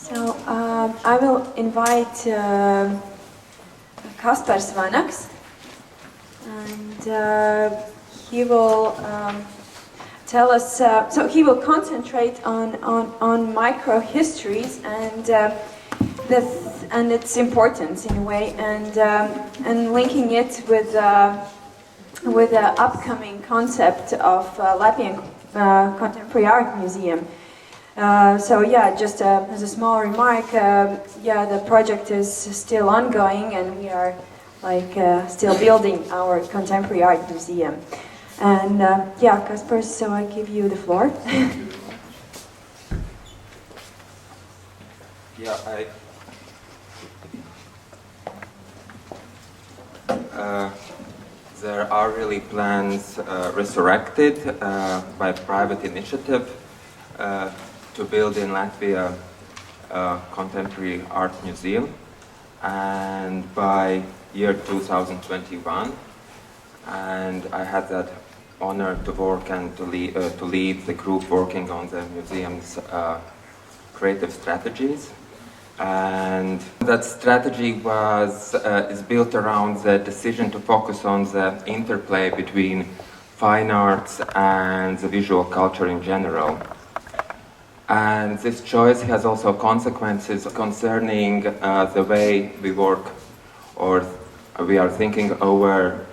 So I will invite Kaspars Vanags, and he will tell us. So he will concentrate on microhistories and its importance in a way, and linking it with the upcoming concept of Latvian Contemporary Art Museum. So yeah, just as a small remark, yeah, the project is still ongoing, and we are still building our contemporary art museum. And yeah, Kaspars, so I give you the floor. Yeah, there are really plans resurrected by private initiative to build in Latvia a contemporary art museum, and by year 2021, and I had that honor to work and to lead the group working on the museum's creative strategies. And that strategy is built around the decision to focus on the interplay between fine arts and the visual culture in general. And this choice has also consequences concerning the way we work, or we are thinking over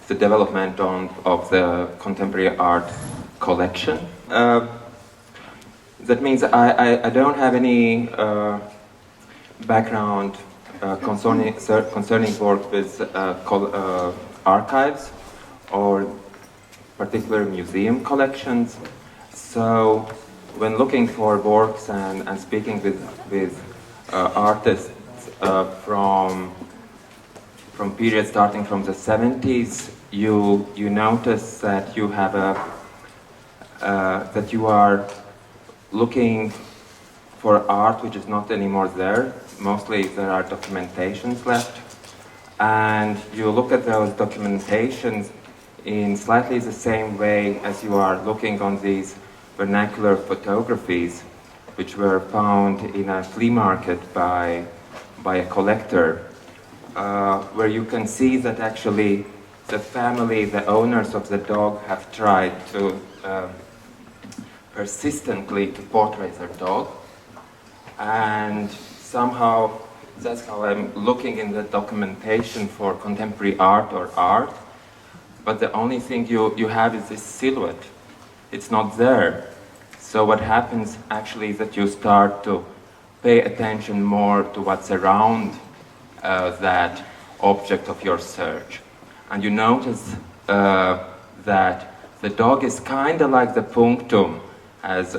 the development of the contemporary art collection. That means I don't have any background concerning work with archives or particular museum collections. So when looking for works and speaking with artists from periods starting from the 70s, you notice that you have that you are looking for art which is not anymore there. Mostly there are documentations left, and you look at those documentations in slightly the same way as you are looking on these vernacular photographies which were found in a flea market by a collector, where you can see that actually the family, the owners of the dog, have tried to persistently to portray their dog, and somehow that's how I'm looking in the documentation for contemporary art or art, but the only thing you have is this silhouette. It's not there. So what happens actually is that you start to pay attention more to what's around that object of your search, and you notice that the dog is kind of like the punctum, as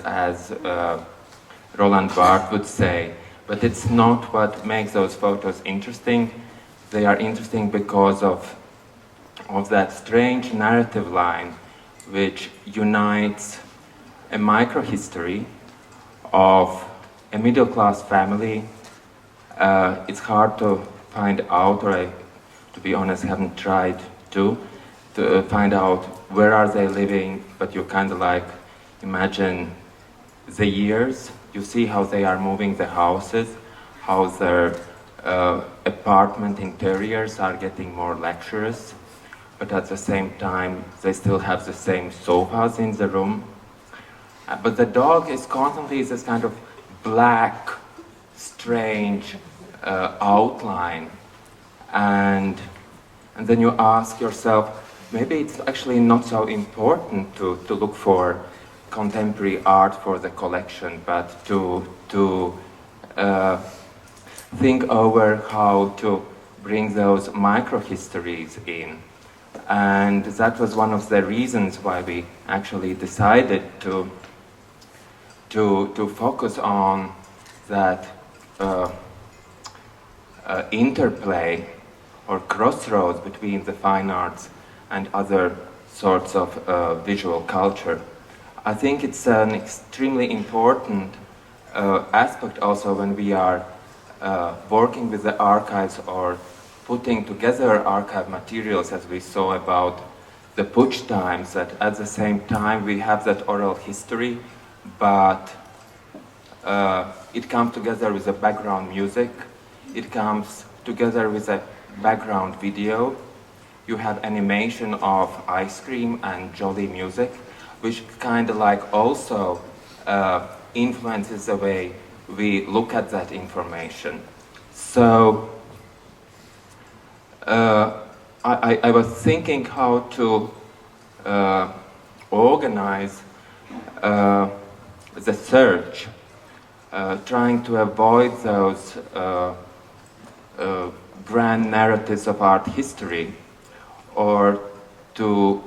Roland Barthes would say, but it's not what makes those photos interesting. They are interesting because of that strange narrative line which unites a microhistory of a middle-class family. It's hard to find out, or I, to be honest, haven't tried to find out where are they living, but you kind of like imagine the years. You see how they are moving the houses, how their apartment interiors are getting more luxurious, but at the same time they still have the same sofas in the room. But the dog is constantly this kind of black, strange outline, and then you ask yourself, maybe it's actually not so important to look for contemporary art for the collection, but to think over how to bring those microhistories in. And that was one of the reasons why we actually decided to focus on that interplay or crossroads between the fine arts and other sorts of visual culture. I think it's an extremely important aspect also when we are working with the archives or putting together archive materials, as we saw about the Putsch times, that at the same time we have that oral history, but It comes together with a background music. It comes together with a background video. You have animation of ice cream and jolly music, which kind of like also influences the way we look at that information. So I was thinking how to organize the search, trying to avoid those grand narratives of art history, or to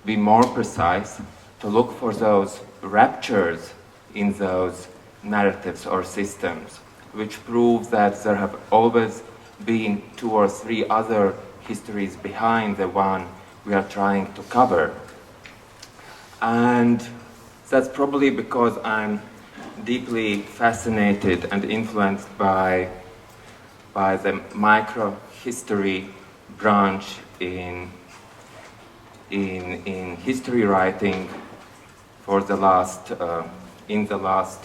be more precise, to look for those raptures in those narratives or systems, which prove that there have always been 2 or 3 other histories behind the one we are trying to cover. And that's probably because I'm deeply fascinated and influenced by the microhistory branch in history writing for the last in the last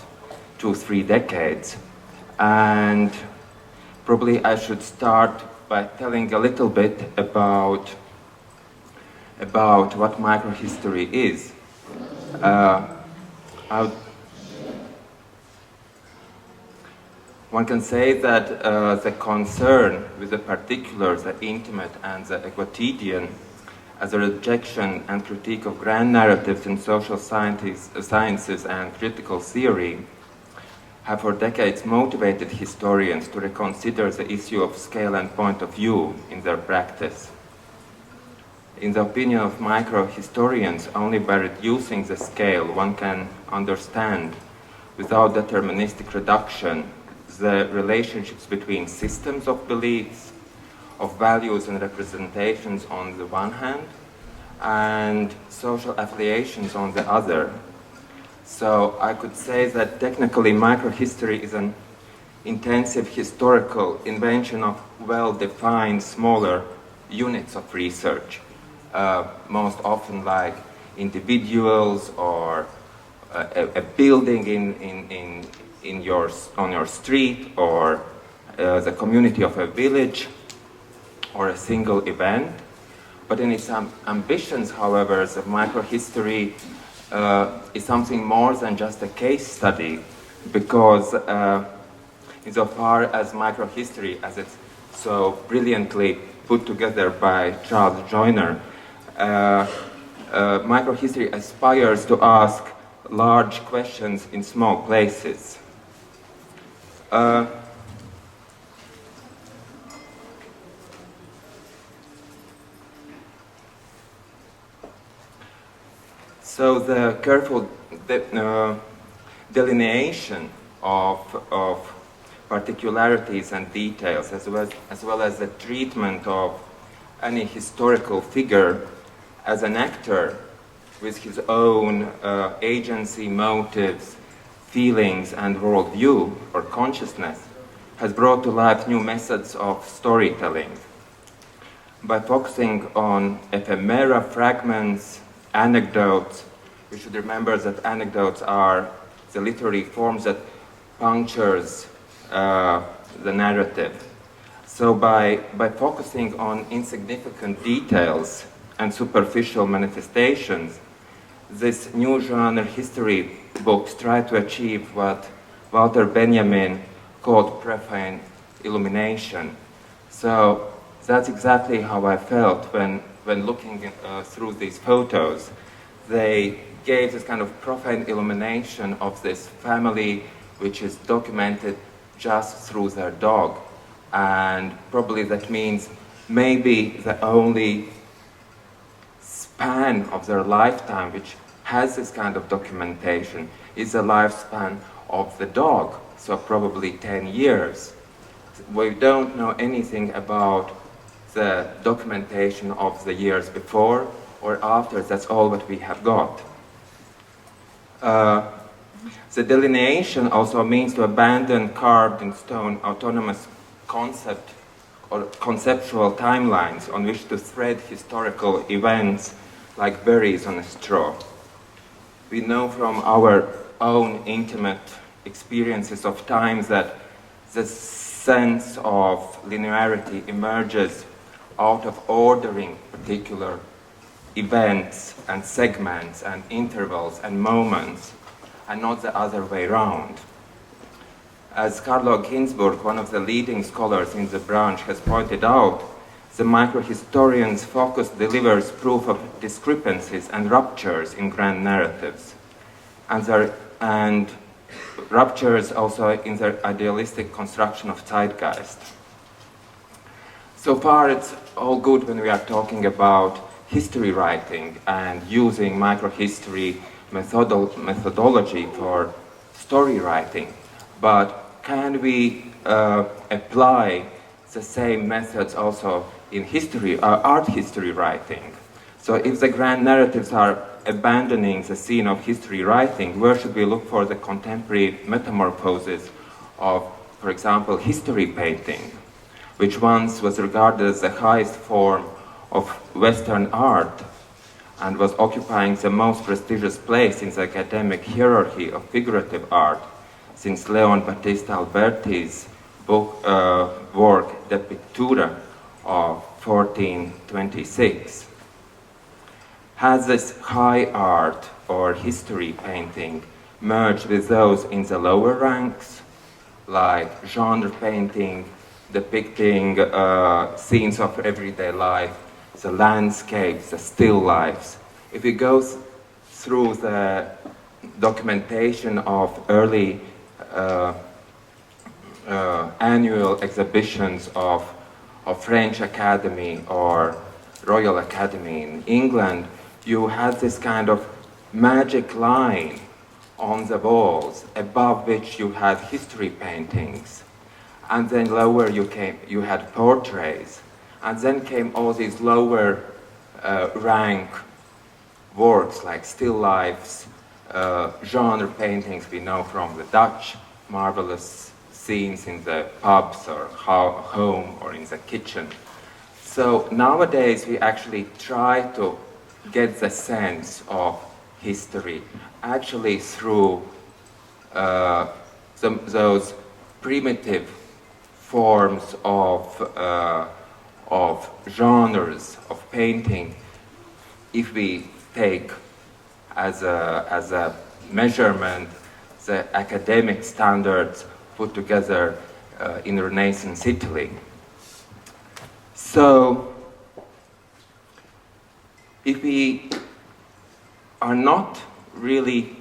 2-3 decades. And probably I should start by telling a little bit about what microhistory is. One can say that the concern with the particular, the intimate, and the quotidian as a rejection and critique of grand narratives in social sciences and critical theory have for decades motivated historians to reconsider the issue of scale and point of view in their practice. In the opinion of microhistorians, only by reducing the scale one can understand, without deterministic reduction, the relationships between systems of beliefs, of values and representations on the one hand, and social affiliations on the other. So I could say that technically microhistory is an intensive historical invention of well-defined smaller units of research, most often like individuals or a building on your street, or the community of a village, or a single event. But in its ambitions, however, the microhistory is something more than just a case study, because insofar as microhistory, as it's so brilliantly put together by Charles Joyner, microhistory aspires to ask large questions in small places. So the careful delineation of particularities and details, as well as the treatment of any historical figure as an actor with his own agency, motives, feelings, and worldview or consciousness, has brought to life new methods of storytelling. By focusing on ephemera, fragments, anecdotes, we should remember that anecdotes are the literary forms that punctures the narrative. So by focusing on insignificant details and superficial manifestations, this new genre history books try to achieve what Walter Benjamin called profane illumination. So that's exactly how I felt when looking through these photos. They gave this kind of profane illumination of this family, which is documented just through their dog. And probably that means maybe the only span of their lifetime which has this kind of documentation is the lifespan of the dog, so probably 10 years. We don't know anything about the documentation of the years before or after. That's all what we have got. The delineation also means to abandon carved in stone autonomous concept or conceptual timelines on which to thread historical events like berries on a straw. We know from our own intimate experiences of times that the sense of linearity emerges out of ordering particular events and segments and intervals and moments, and not the other way around. As Carlo Ginzburg, one of the leading scholars in the branch, has pointed out, the microhistorian's focus delivers proof of discrepancies and ruptures in grand narratives, and ruptures also in their idealistic construction of zeitgeist. So far, it's all good when we are talking about history writing and using microhistory methodology for story writing, but can we apply the same methods also in history, art history writing? So if the grand narratives are abandoning the scene of history writing, where should we look for the contemporary metamorphoses of, for example, history painting, which once was regarded as the highest form of Western art and was occupying the most prestigious place in the academic hierarchy of figurative art since Leon Battista Alberti's work De Pictura of 1426. Has this high art or history painting merged with those in the lower ranks, like genre painting, depicting scenes of everyday life, the landscapes, the still lifes? If we go through the documentation of early annual exhibitions of French Academy or Royal Academy in England, you had this kind of magic line on the walls, above which you had history paintings. And then lower you had portraits. And then came all these lower rank works like still lifes, genre paintings we know from the Dutch, marvelous scenes in the pubs or home or in the kitchen. So nowadays we actually try to get the sense of history actually through those primitive forms of genres of painting. If we take as a measurement the academic standards put together in Renaissance Italy. So, if we are not really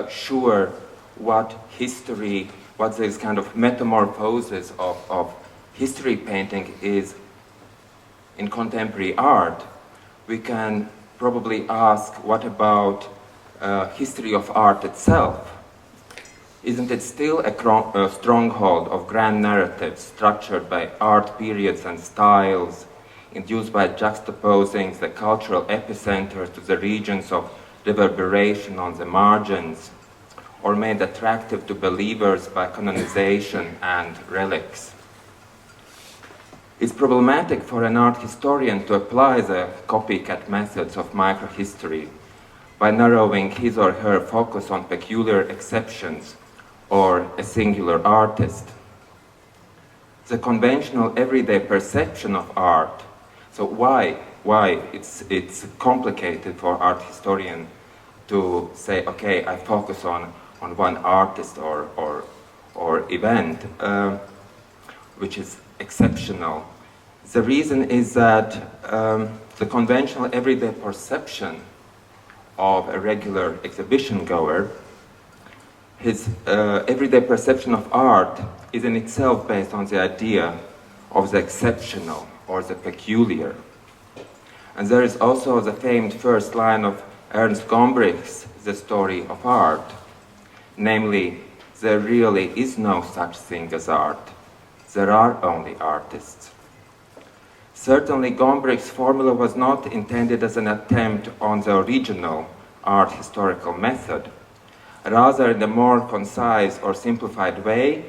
sure what this kind of metamorphosis of history painting is in contemporary art, we can probably ask, what about history of art itself? Isn't it still a stronghold of grand narratives structured by art periods and styles, induced by juxtaposing the cultural epicenters to the regions of reverberation on the margins, or made attractive to believers by canonization and relics? It's problematic for an art historian to apply the copycat methods of microhistory by narrowing his or her focus on peculiar exceptions or a singular artist. The conventional everyday perception of art, so why it's complicated for art historian to say, okay, I focus on one artist or event, which is exceptional. The reason is that the conventional everyday perception of a regular exhibition goer, his everyday perception of art is in itself based on the idea of the exceptional or the peculiar. And there is also the famed first line of Ernst Gombrich's The Story of Art, namely, there really is no such thing as art. There are only artists. Certainly, Gombrich's formula was not intended as an attempt on the original art historical method. Rather, in a more concise or simplified way,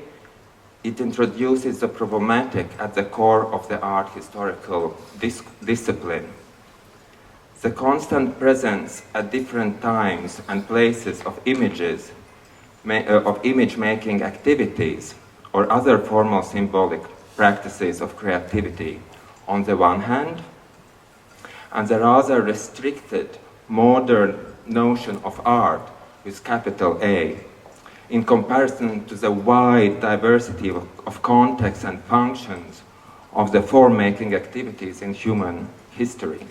it introduces the problematic at the core of the art historical discipline. The constant presence at different times and places of images of image-making activities or other formal symbolic practices of creativity on the one hand, and the rather restricted modern notion of art with capital A, in comparison to the wide diversity of contexts and functions of the form-making activities in human history.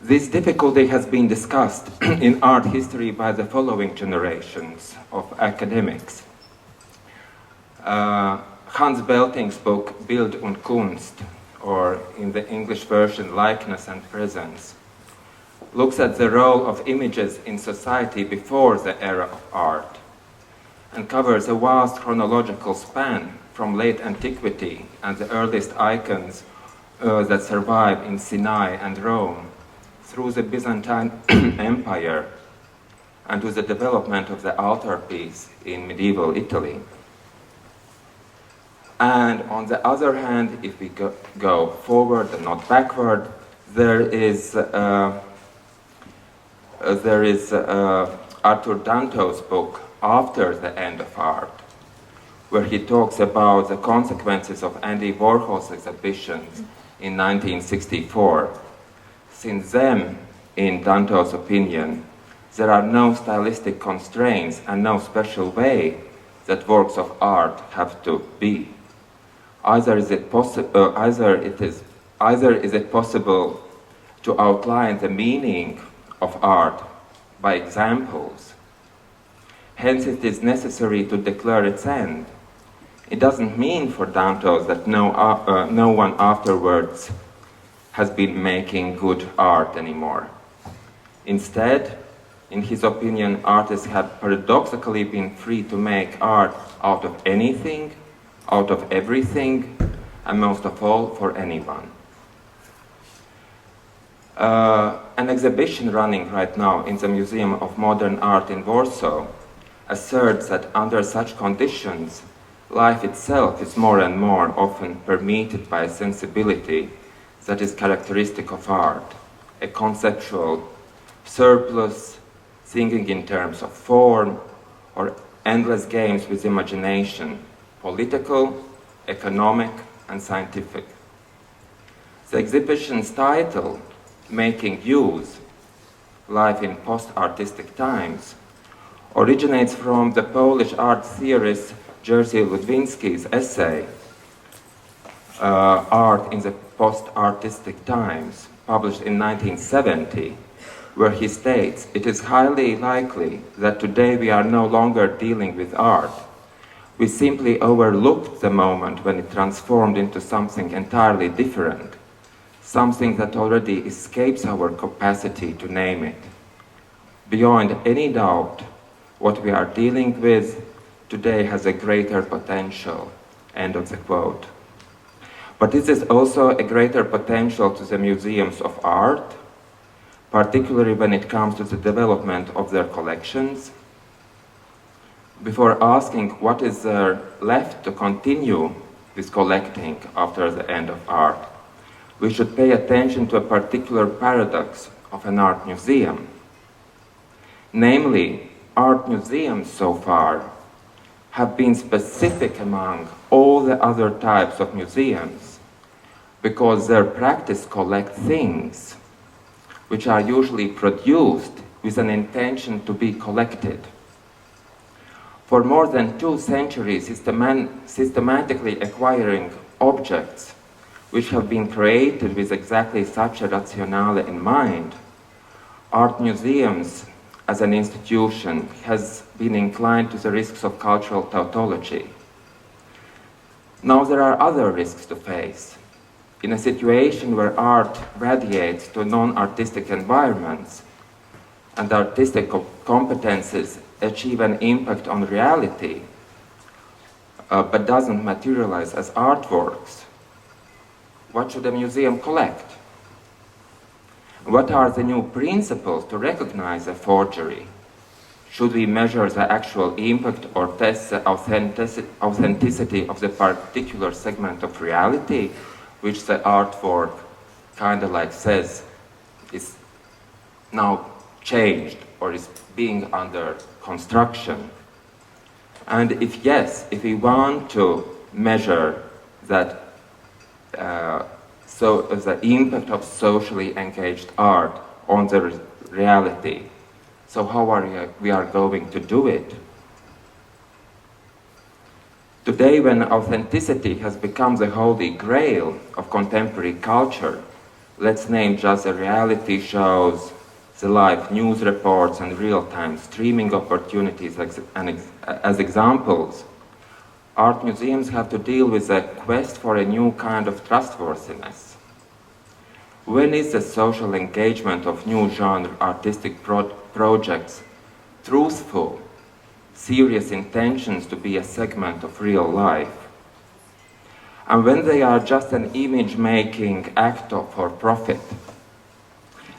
This difficulty has been discussed in art history by the following generations of academics. Hans Belting's book Bild und Kunst, or in the English version Likeness and Presence, looks at the role of images in society before the era of art and covers a vast chronological span from late antiquity and the earliest icons that survive in Sinai and Rome through the Byzantine Empire and to the development of the altarpiece in medieval Italy. And on the other hand, if we go forward and not backward, there is Arthur Danto's book, After the End of Art, where he talks about the consequences of Andy Warhol's exhibitions in 1964. Since then, in Danto's opinion, there are no stylistic constraints and no special way that works of art have to be. Either is it possible to outline the meaning of art by examples. Hence, it is necessary to declare its end. It doesn't mean for Dantos that no one afterwards has been making good art anymore. Instead, in his opinion, artists have paradoxically been free to make art out of anything, out of everything, and most of all, for anyone. An exhibition running right now in the Museum of Modern Art in Warsaw asserts that under such conditions, life itself is more and more often permeated by a sensibility that is characteristic of art, a conceptual surplus, thinking in terms of form, or endless games with imagination, political, economic, and scientific. The exhibition's title, Making Use, Life in Post-Artistic Times, originates from the Polish art theorist Jerzy Ludwinski's essay, Art in the Post-Artistic Times, published in 1970, where he states, "It is highly likely that today we are no longer dealing with art. We simply overlooked the moment when it transformed into something entirely different, something that already escapes our capacity to name it. Beyond any doubt, what we are dealing with today has a greater potential." End of the quote. But this is also a greater potential to the museums of art, particularly when it comes to the development of their collections. Before asking what is there left to continue with collecting after the end of art, we should pay attention to a particular paradox of an art museum. Namely, art museums so far have been specific among all the other types of museums because their practice collects things which are usually produced with an intention to be collected. For more than 2 centuries, systematically acquiring objects which have been created with exactly such a rationale in mind, art museums as an institution has been inclined to the risks of cultural tautology. Now there are other risks to face. In a situation where art radiates to non-artistic environments and artistic competences achieve an impact on reality, but doesn't materialize as artworks, what should a museum collect? What are the new principles to recognize a forgery? Should we measure the actual impact or test the authenticity of the particular segment of reality, which the artwork kind of like says is now changed or is being under construction? And if yes, if we want to measure that, so the impact of socially engaged art on the reality, so how are we going to do it? Today, when authenticity has become the holy grail of contemporary culture, let's name just the reality shows, the live news reports, and real-time streaming opportunities as examples, art museums have to deal with the quest for a new kind of trustworthiness. When is the social engagement of new genre artistic projects truthful, serious intentions to be a segment of real life? And when they are just an image-making act for profit,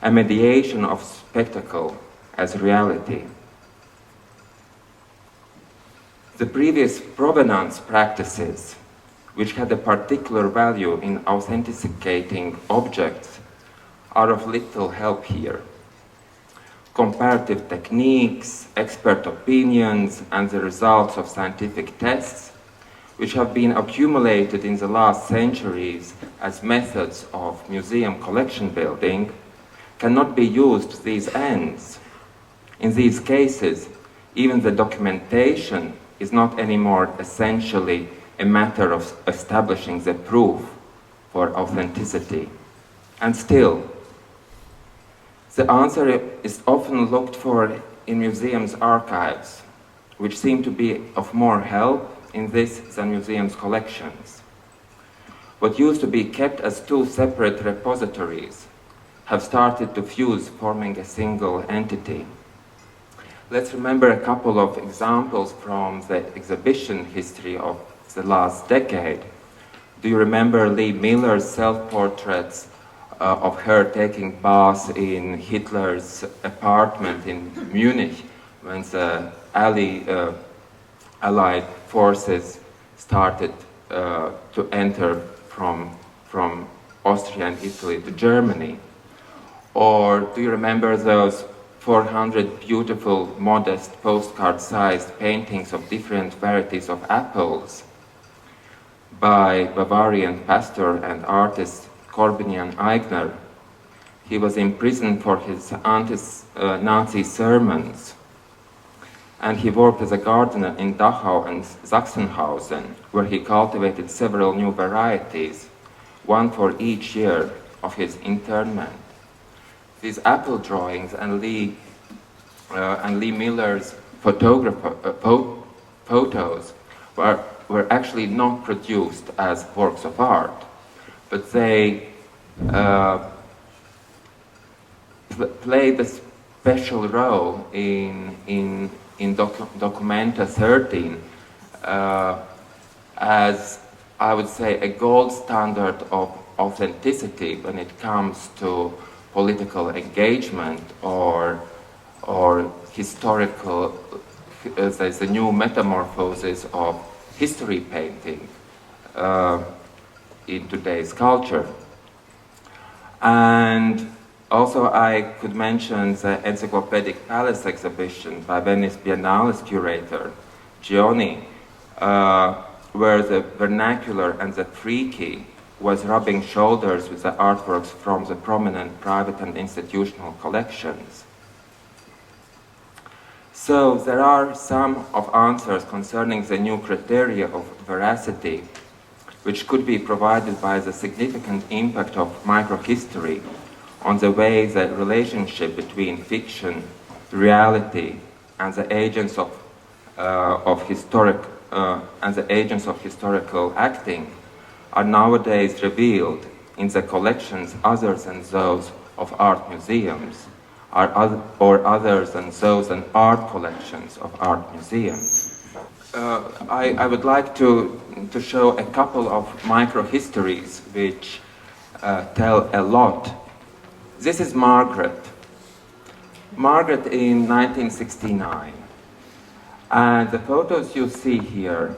a mediation of spectacle as reality. The previous Provenance practices, which had a particular value in authenticating objects, are of little help here. Comparative techniques, expert opinions, and the results of scientific tests, which have been accumulated in the last centuries as methods of museum collection building, cannot be used to these ends. In these cases, even the documentation is not anymore essentially a matter of establishing the proof for authenticity. And still, the answer is often looked for in museums' archives, which seem to be of more help in this than museums' collections. What used to be kept as two separate repositories have started to fuse, forming a single entity. Let's remember a couple of examples from the exhibition history of the last decade. Do you remember Lee Miller's self-portraits of her taking baths in Hitler's apartment in Munich when the Allied forces started to enter from Austria and Italy to Germany? Or do you remember those 400 beautiful, modest, postcard-sized paintings of different varieties of apples by Bavarian pastor and artist Corbinian Eigner? He was imprisoned for his anti-Nazi sermons, and he worked as a gardener in Dachau and Sachsenhausen, where he cultivated several new varieties, one for each year of his internment. These apple drawings and Lee Miller's photos were actually not produced as works of art, but they played a special role in Documenta 13 as, I would say, a gold standard of authenticity when it comes to political engagement or historical, there's a new metamorphosis of history painting in today's culture. And also I could mention the Encyclopedic Palace exhibition by Venice Biennale's curator, Gioni, where the vernacular and the freaky was rubbing shoulders with the artworks from the prominent private and institutional collections. So there are some of answers concerning the new criteria of veracity, which could be provided by the significant impact of microhistory on the way the relationship between fiction, reality, and the agents of historical acting are nowadays revealed in the collections other than those of art museums, or other than those in art collections of art museums. I would like to show a couple of microhistories which tell a lot. This is Margaret. Margaret in 1969. And the photos you see here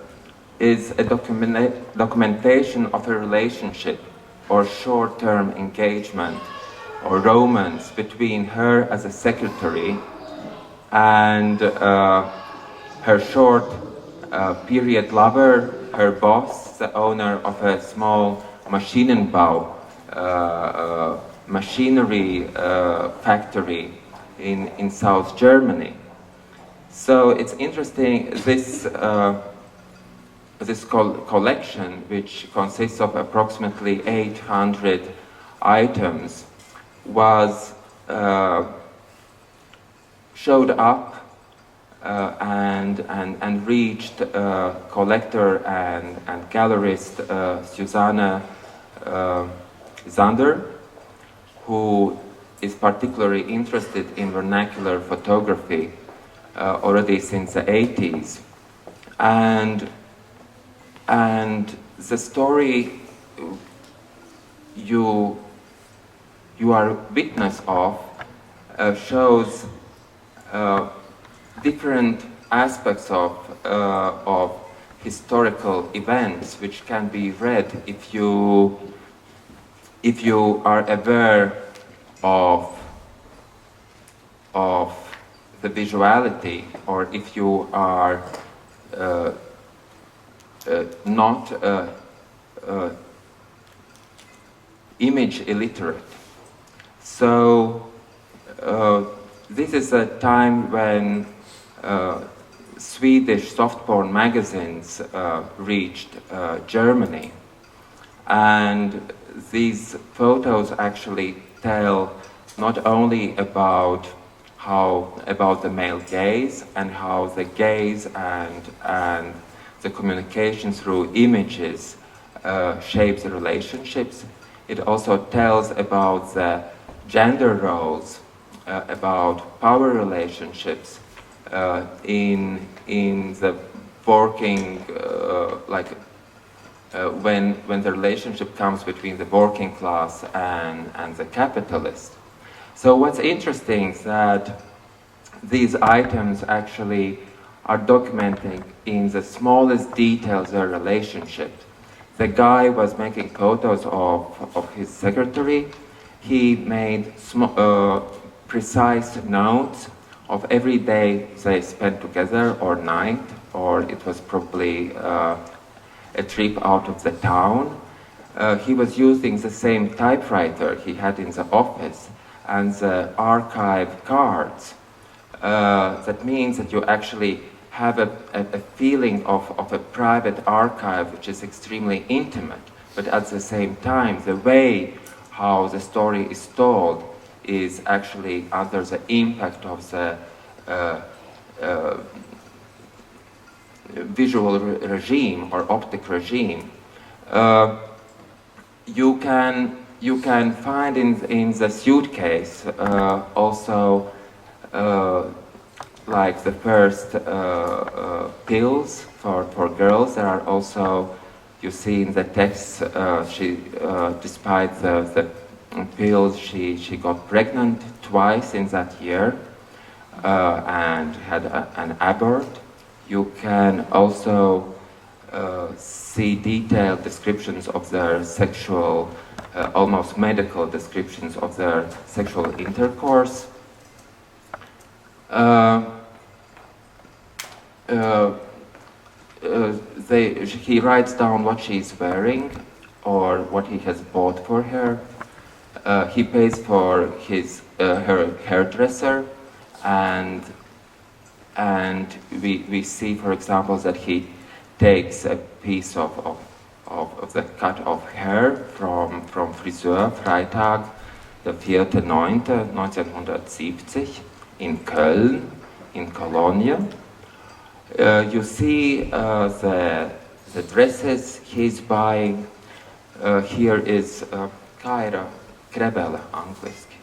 is a documentation of a relationship or short-term engagement or romance between her as a secretary and her short period lover, her boss, the owner of a small Maschinenbau machinery factory in South Germany. So it's interesting, this collection, which consists of approximately 800 items, was showed up and reached collector and gallerist Susanne Zander, who is particularly interested in vernacular photography already since the 80s. And the story you are witness of shows different aspects of historical events, which can be read if you are aware of the visuality, or if you are not image illiterate. So this is a time when Swedish soft porn magazines reached Germany, and these photos actually tell not only about the male gaze and how the gaze and the communication through images shapes the relationships. It also tells about the gender roles, about power relationships in the working, when the relationship comes between the working class and the capitalist. So what's interesting is that these items actually are documenting in the smallest details their relationship. The guy was making photos of his secretary. He made precise notes of every day they spent together, or night, or it was probably a trip out of the town. He was using the same typewriter he had in the office and the archive cards. That means that you actually have a feeling of a private archive which is extremely intimate, but at the same time the way how the story is told is actually under the impact of the visual regime or optic regime. You can find in the suitcase also like the first pills for girls. There are also, you see in the text, despite the pills, she got pregnant twice in that year and had an abort. You can also see detailed descriptions of their sexual, almost medical descriptions of their sexual intercourse. He writes down what she's wearing or what he has bought for her. He pays for her hairdresser, and we see, for example, that he takes a piece of the cut of hair from Friseur Freitag, der 4.9.1970 in Köln, in Cologne. You see the dresses he's buying. Here is Kaira Krebele, angliski.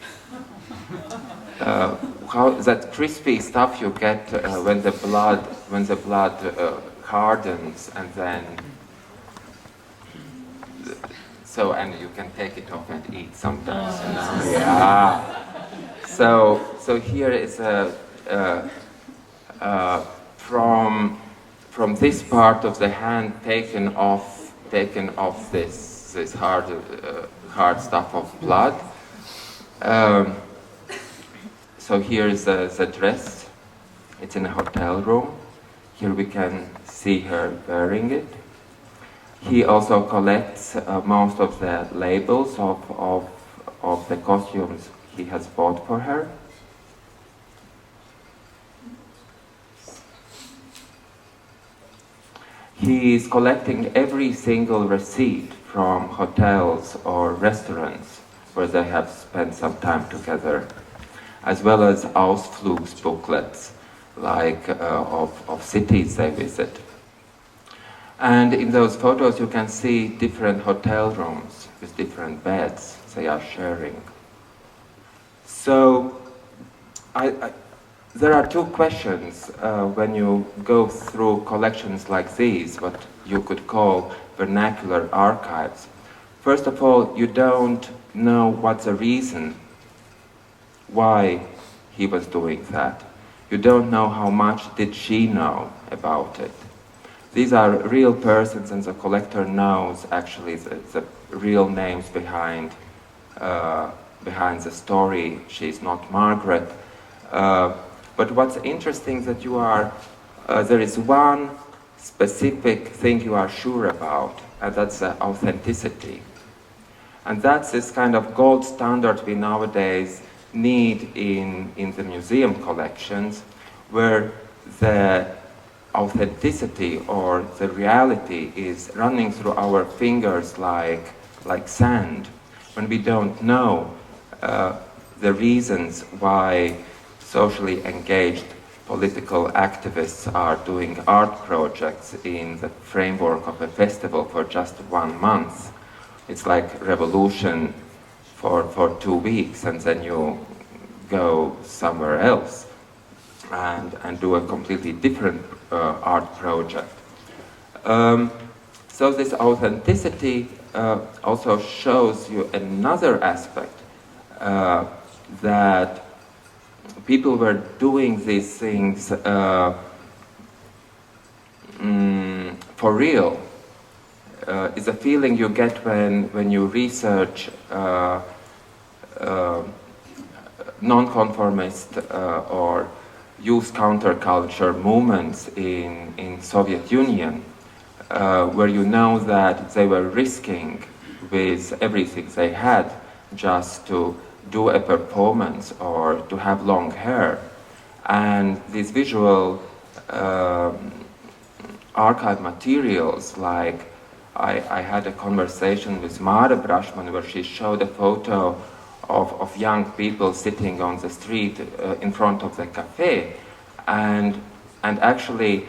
How that crispy stuff you get when the blood hardens, and then and you can take it off and eat sometimes. You know? Yeah. So here is from this part of the hand taken off this hard stuff of blood. So here is the dress It's in a hotel room. Here we can see her wearing it. He also collects most of the labels of the costumes he has bought for her. He is collecting every single receipt from hotels or restaurants where they have spent some time together, as well as Ausflugs booklets, like of cities they visit. And in those photos you can see different hotel rooms with different beds they are sharing. So there are two questions when you go through collections like these, what you could call vernacular archives. First of all, you don't know what's the reason why he was doing that. You don't know how much did she know about it. These are real persons, and the collector knows actually the real names behind the story. She's not Margaret. But what's interesting that there is one specific thing you are sure about, and that's the authenticity. And that's this kind of gold standard we nowadays need in the museum collections, where the authenticity or the reality is running through our fingers like sand, when we don't know the reasons why socially engaged political activists are doing art projects in the framework of a festival for just 1 month. It's like revolution for 2 weeks, and then you go somewhere else and do a completely different art project. So this authenticity also shows you another aspect, that people were doing these things for real. It's a feeling you get when you research nonconformist or youth counterculture movements in Soviet Union, where you know that they were risking with everything they had just to do a performance or to have long hair. And these visual archive materials, like I had a conversation with Mare Brashman where she showed a photo of young people sitting on the street in front of the cafe, and actually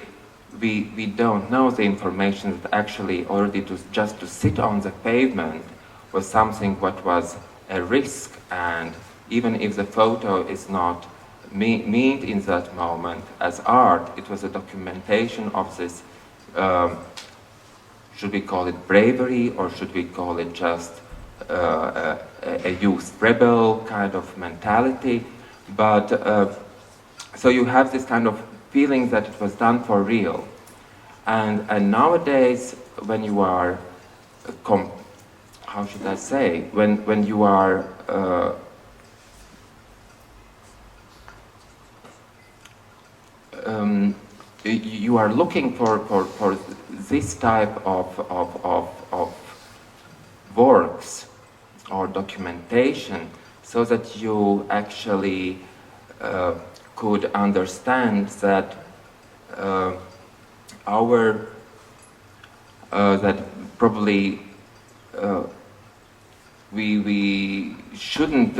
we don't know the information that actually already just to sit on the pavement was something what was a risk. And even if the photo is not meant in that moment as art, it was a documentation of this, should we call it bravery, or should we call it just a youth rebel kind of mentality? But so you have this kind of feeling that it was done for real. And nowadays, when you are, how should I say, when you are you are looking for this type of works or documentation, so that you actually could understand that that probably we shouldn't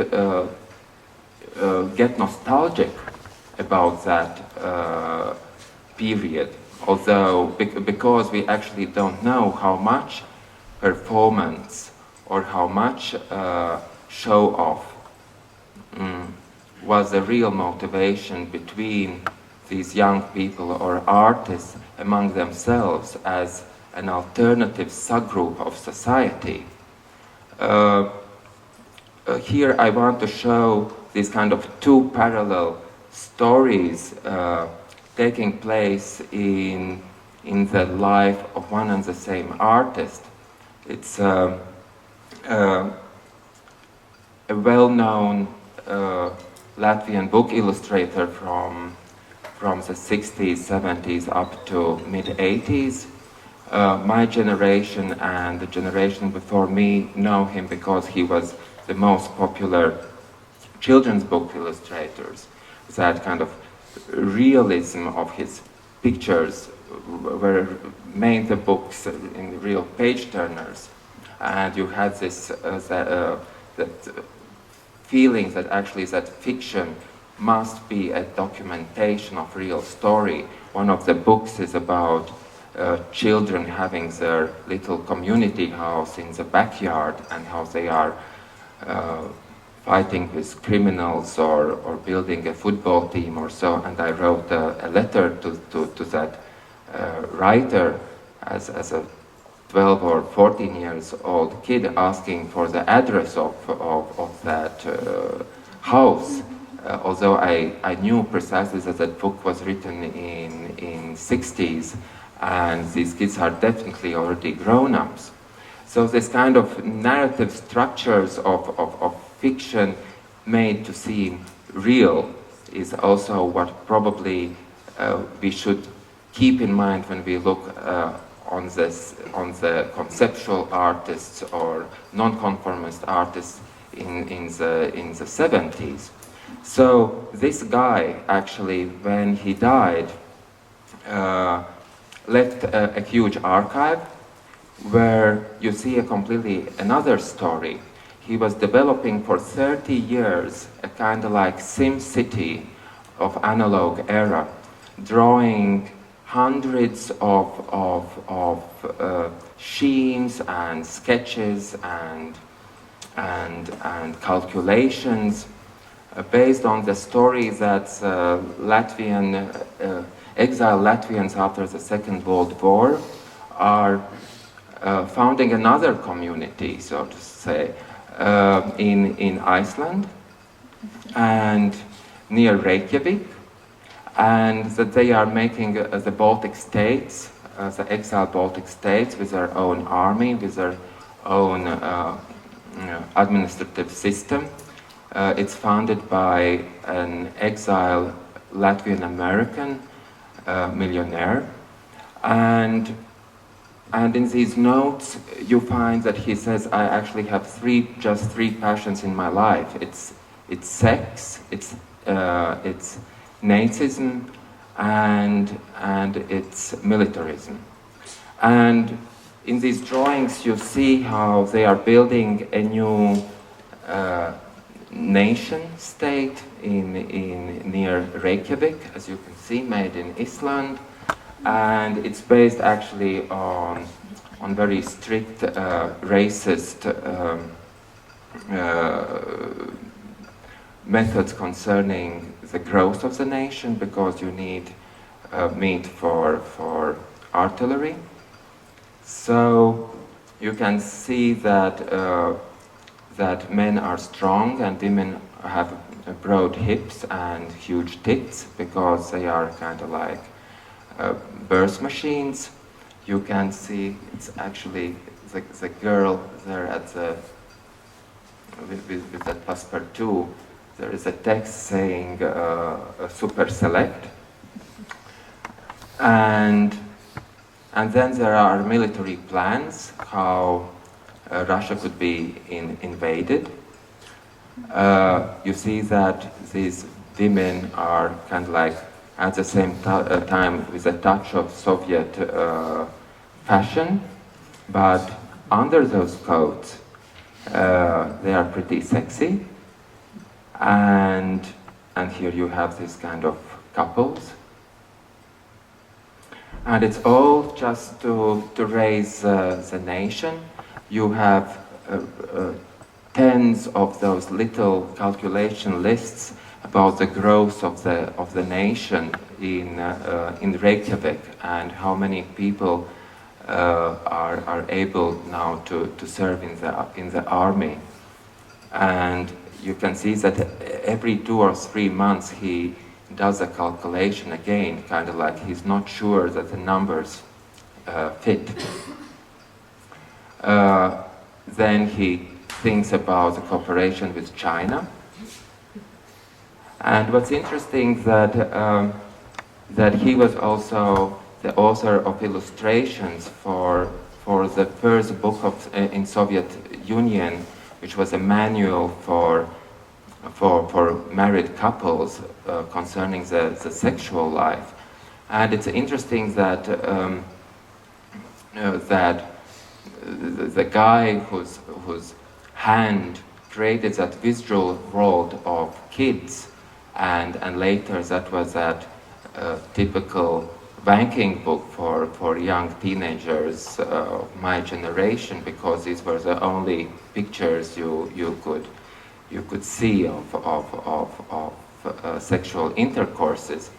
get nostalgic about that period, although because we actually don't know how much performance or how much show off was the real motivation between these young people or artists among themselves as an alternative subgroup of society. Here I want to show these kind of two parallel stories taking place in the life of one and the same artist. It's a well-known Latvian book illustrator from from the 60s, 70s up to mid-80s. My generation and the generation before me know him because he was the most popular children's book illustrators. That kind of realism of his pictures were made the books in real page turners, and you had this that feeling that actually that fiction must be a documentation of real story. One of the books is about children having their little community house in the backyard and how they are fighting with criminals or building a football team or so. And I wrote a letter to that writer as a 12 or 14 years old kid asking for the address of that house. Although I knew precisely that that book was written in 60s, and these kids are definitely already grown-ups. So this kind of narrative structures of fiction made to seem real is also what probably we should keep in mind when we look on the conceptual artists or nonconformist artists in the 70s. So this guy actually, when he died, left a huge archive where you see a completely another story. He was developing for 30 years a kind of like Sim City of analog era, drawing hundreds of schemes and sketches and calculations based on the story that Latvian exiled Latvians after the Second World War are founding another community, so to say, in Iceland and near Reykjavik, and that they are making the Baltic states, the exiled Baltic states, with their own army, with their own administrative system. It's founded by an exiled Latvian American millionaire, and in these notes you find that he says, I actually have just three passions in my life. It's sex, it's Nazism, and it's militarism. And in these drawings you see how they are building a new nation state in near Reykjavik, as you can see, made in Iceland, and it's based actually on very strict racist methods concerning the growth of the nation, because you need meat for artillery. So you can see that that men are strong and women have broad hips and huge tits, because they are kind of like birth machines. You can see it's actually the girl there at the with that passepartout. There is a text saying super select, and then there are military plans how Russia could be invaded. You see that these women are kind of like at the same time with a touch of Soviet fashion, but under those coats they are pretty sexy, and here you have this kind of couples, and it's all just to raise the nation. You have tens of those little calculation lists about the growth of the nation in Reykjavik, and how many people are able now to serve in the army. And you can see that every 2 or 3 months he does a calculation again, kind of like he's not sure that the numbers fit. Then he thinks about the cooperation with China. And what's interesting that that he was also the author of illustrations for the first book of in Soviet Union, which was a manual for married couples concerning the sexual life. And it's interesting that that the guy whose hand created that visual world of kids, and later that was that typical banking book for young teenagers of my generation, because these were the only pictures you could see of sexual intercourses.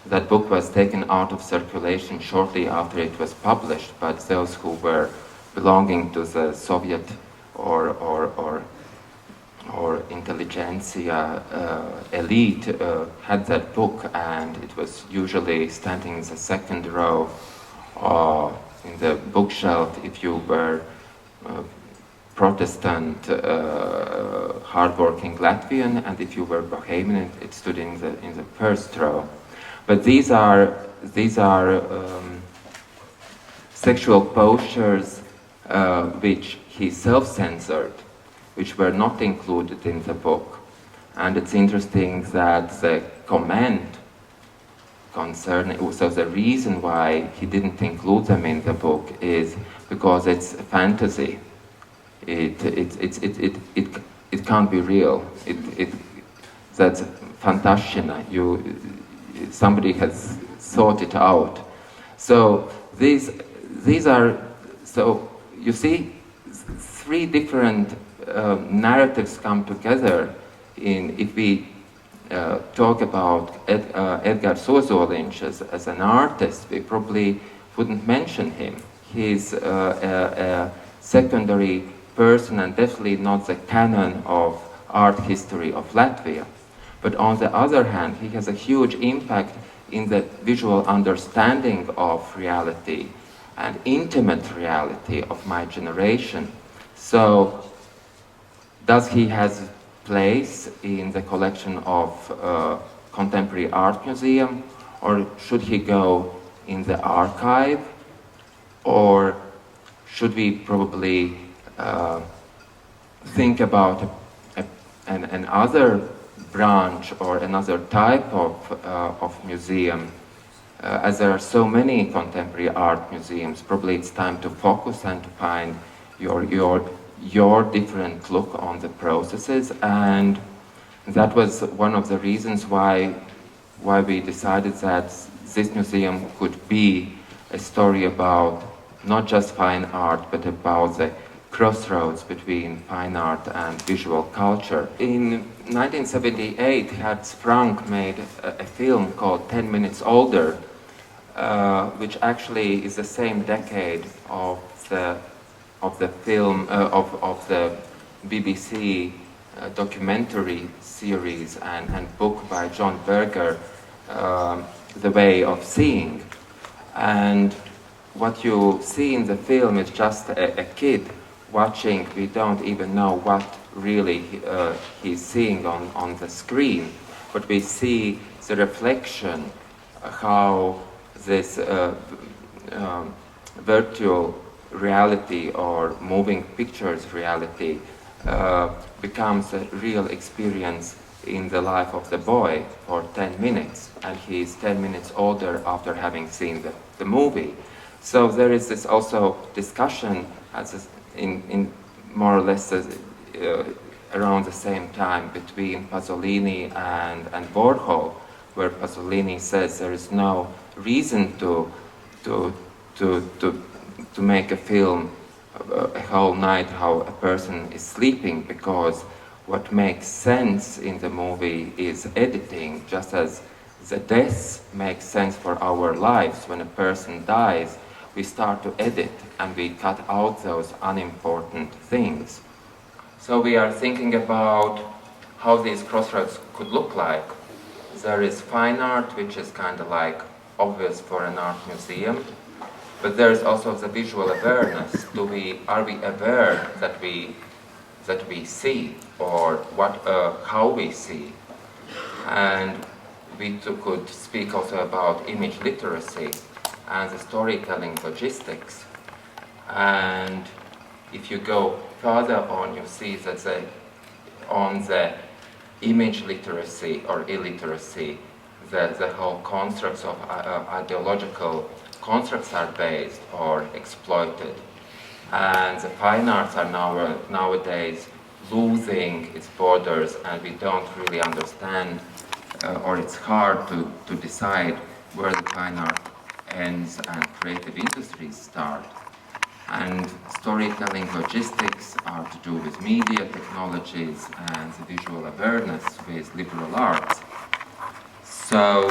That book was taken out of circulation shortly after it was published, but those who were belonging to the Soviet or intelligentsia elite had that book, and it was usually standing in the second row in the bookshelf if you were Protestant, hardworking Latvian, and if you were Bohemian, it stood in the first row. But these are sexual postures which he self-censored, which were not included in the book. And it's interesting that the comment concerning, so the reason why he didn't include them in the book is because it's a fantasy. It can't be real. That's fantasia. Somebody has thought it out. So these are, so you see, three different narratives come together if we talk about Edgar Sosa as an artist. We probably wouldn't mention him. He's a secondary person and definitely not the canon of art history of Latvia. But on the other hand, he has a huge impact in the visual understanding of reality and intimate reality of my generation. So, does he has place in the collection of Contemporary Art Museum, or should he go in the archive, or should we probably think about another branch or another type of museum? As there are so many contemporary art museums, probably it's time to focus and to find your different look on the processes. And that was one of the reasons why we decided that this museum could be a story about not just fine art, but about the crossroads between fine art and visual culture. In 1978, Hertz Frank made a film called 10 Minutes Older, which actually is the same decade of the film of the BBC documentary series and book by John Berger, The Way of Seeing. And what you see in the film is just a kid watching. We don't even know what really he's seeing on the screen, but we see the reflection, how this virtual reality or moving pictures reality becomes a real experience in the life of the boy for 10 minutes, and he's 10 minutes older after having seen the movie. So there is this also discussion in more or less around the same time between Pasolini and Warhol, where Pasolini says there is no reason to make a film a whole night how a person is sleeping, because what makes sense in the movie is editing, just as the death makes sense for our lives. When a person dies, we start to edit and we cut out those unimportant things. So we are thinking about how these crossroads could look like. There is fine art, which is kind of like obvious for an art museum, but there is also the visual awareness. Are we aware that we see, or how we see? And we could speak also about image literacy and the storytelling logistics. And if you go further on, you see that on the image literacy or illiteracy, the whole constructs of ideological constructs are based or exploited. And the fine arts are nowadays losing its borders, and we don't really understand, or it's hard to decide where the fine art ends and creative industries start. And storytelling logistics are to do with media technologies and the visual awareness with liberal arts. So,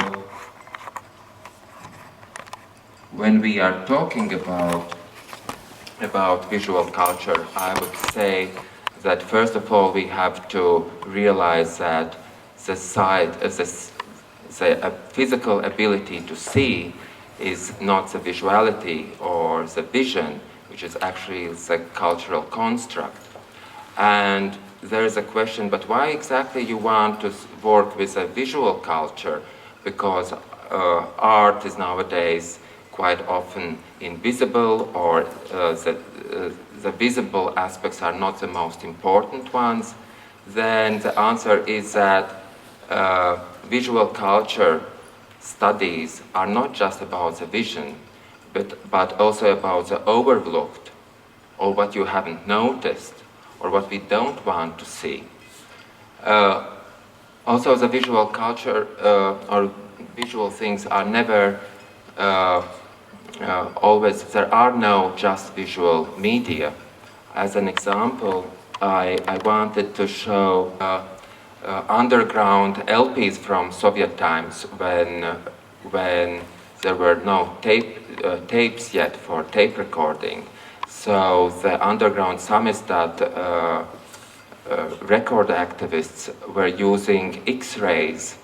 when we are talking about visual culture, I would say that first of all we have to realize that the physical ability to see is not the visuality or the vision, which is actually the cultural construct. And there is a question, but why exactly you want to work with a visual culture? Because art is nowadays quite often invisible, or the visible aspects are not the most important ones. Then the answer is that visual culture studies are not just about the vision, but also about the overlooked, or what you haven't noticed, or what we don't want to see. Also, the visual culture or visual things are never always, there are no just visual media. As an example, I wanted to show underground LPs from Soviet times when there were no tapes yet for tape recording. So the underground samizdat record activists were using X-rays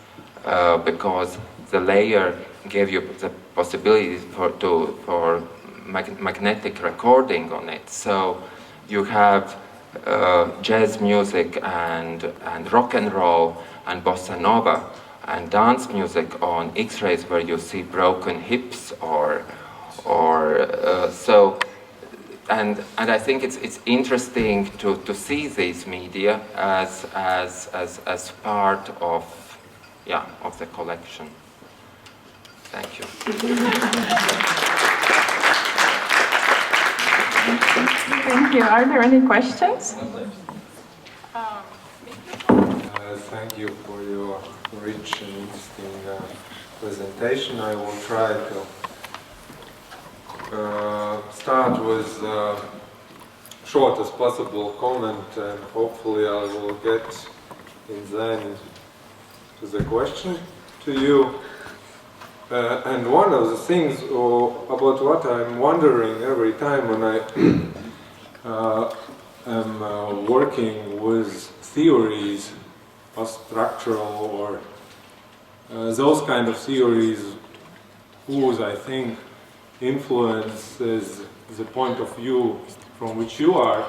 because the layer gave you the possibility for magnetic recording on it. So you have jazz music and rock and roll and bossa nova and dance music on X-rays where you see broken hips so. And I think it's interesting to see these media as part of the collection. Thank you. Thank you. Are there any questions? Thank you for your rich and interesting presentation. I will try to start with shortest possible comment, and hopefully I will get in the end to the question to you. And one of the things about what I'm wondering every time when I am working with theories, structural or those kind of theories whose, I think, influences the point of view from which you are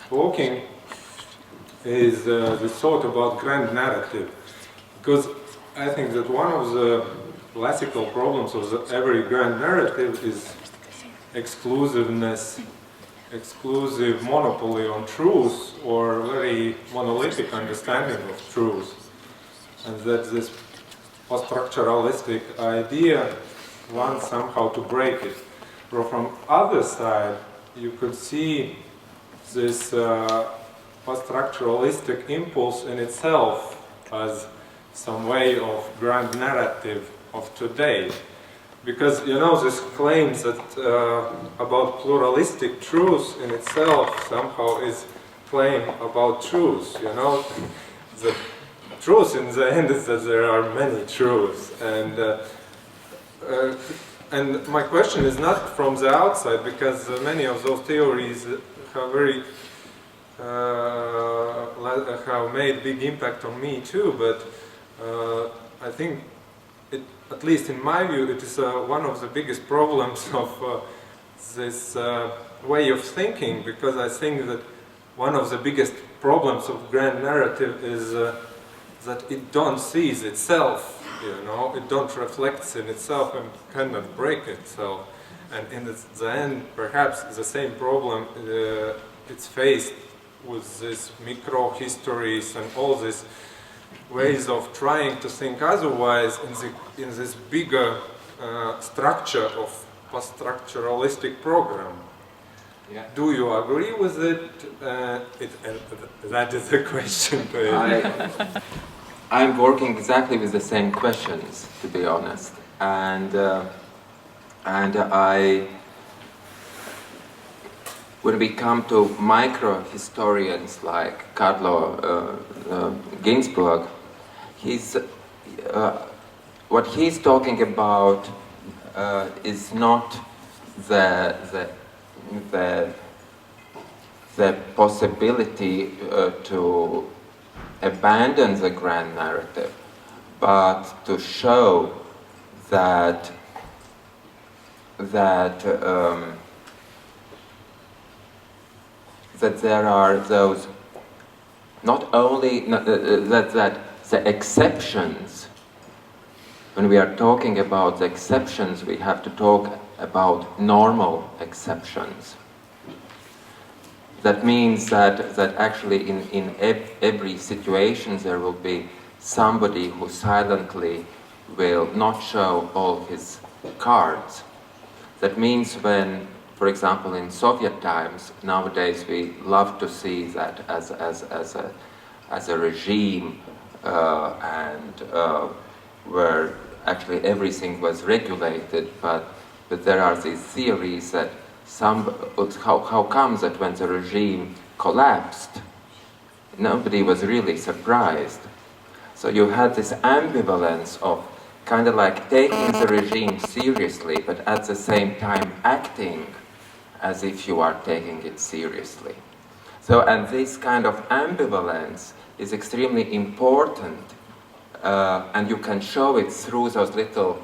talking, is the thought about grand narrative. Because I think that one of the classical problems of every grand narrative is exclusiveness, exclusive monopoly on truth, or very monolithic understanding of truth. And that this post-structuralistic idea wants somehow to break it. But from other side, you could see this post-structuralistic impulse in itself as some way of grand narrative of today. Because, you know, this claims that about pluralistic truth in itself somehow is claim about truth, you know. The truth in the end is that there are many truths. And my question is not from the outside, because many of those theories have have made big impact on me too, but I think at least in my view, it is one of the biggest problems of this way of thinking, because I think that one of the biggest problems of grand narrative is that it don't sees itself you know, it don't reflect in itself and cannot break itself. And in the end, perhaps the same problem it's faced with these micro-histories and all these ways of trying to think otherwise in this bigger structure of post-structuralistic program. Yeah. Do you agree with it? That is the question to you. I'm working exactly with the same questions, to be honest, and when we come to micro-historians like Carlo Ginzburg, what he's talking about is not the possibility to abandon the grand narrative, but to show that there are those, not only that the exceptions. When we are talking about the exceptions, we have to talk about normal exceptions. That means that actually in every situation there will be somebody who silently will not show all his cards. That means when, for example, in Soviet times, nowadays we love to see that as a regime where actually everything was regulated, but there are these theories that how comes that when the regime collapsed, nobody was really surprised. So you had this ambivalence of kind of like taking the regime seriously, but at the same time acting as if you are taking it seriously. So, and this kind of ambivalence is extremely important, and you can show it through those little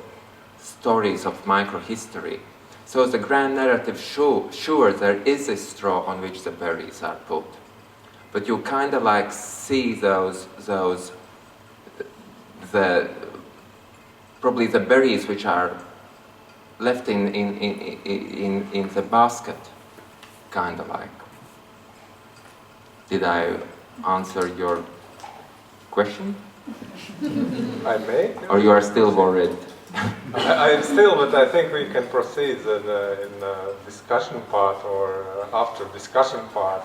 stories of microhistory. So the grand narrative sure there is a straw on which the berries are put, but you kind of like see probably the berries which are left in the basket, kind of like. Did I answer your question? I may? Or you are still worried? I'm still, but I think we can proceed in the discussion part or after discussion part.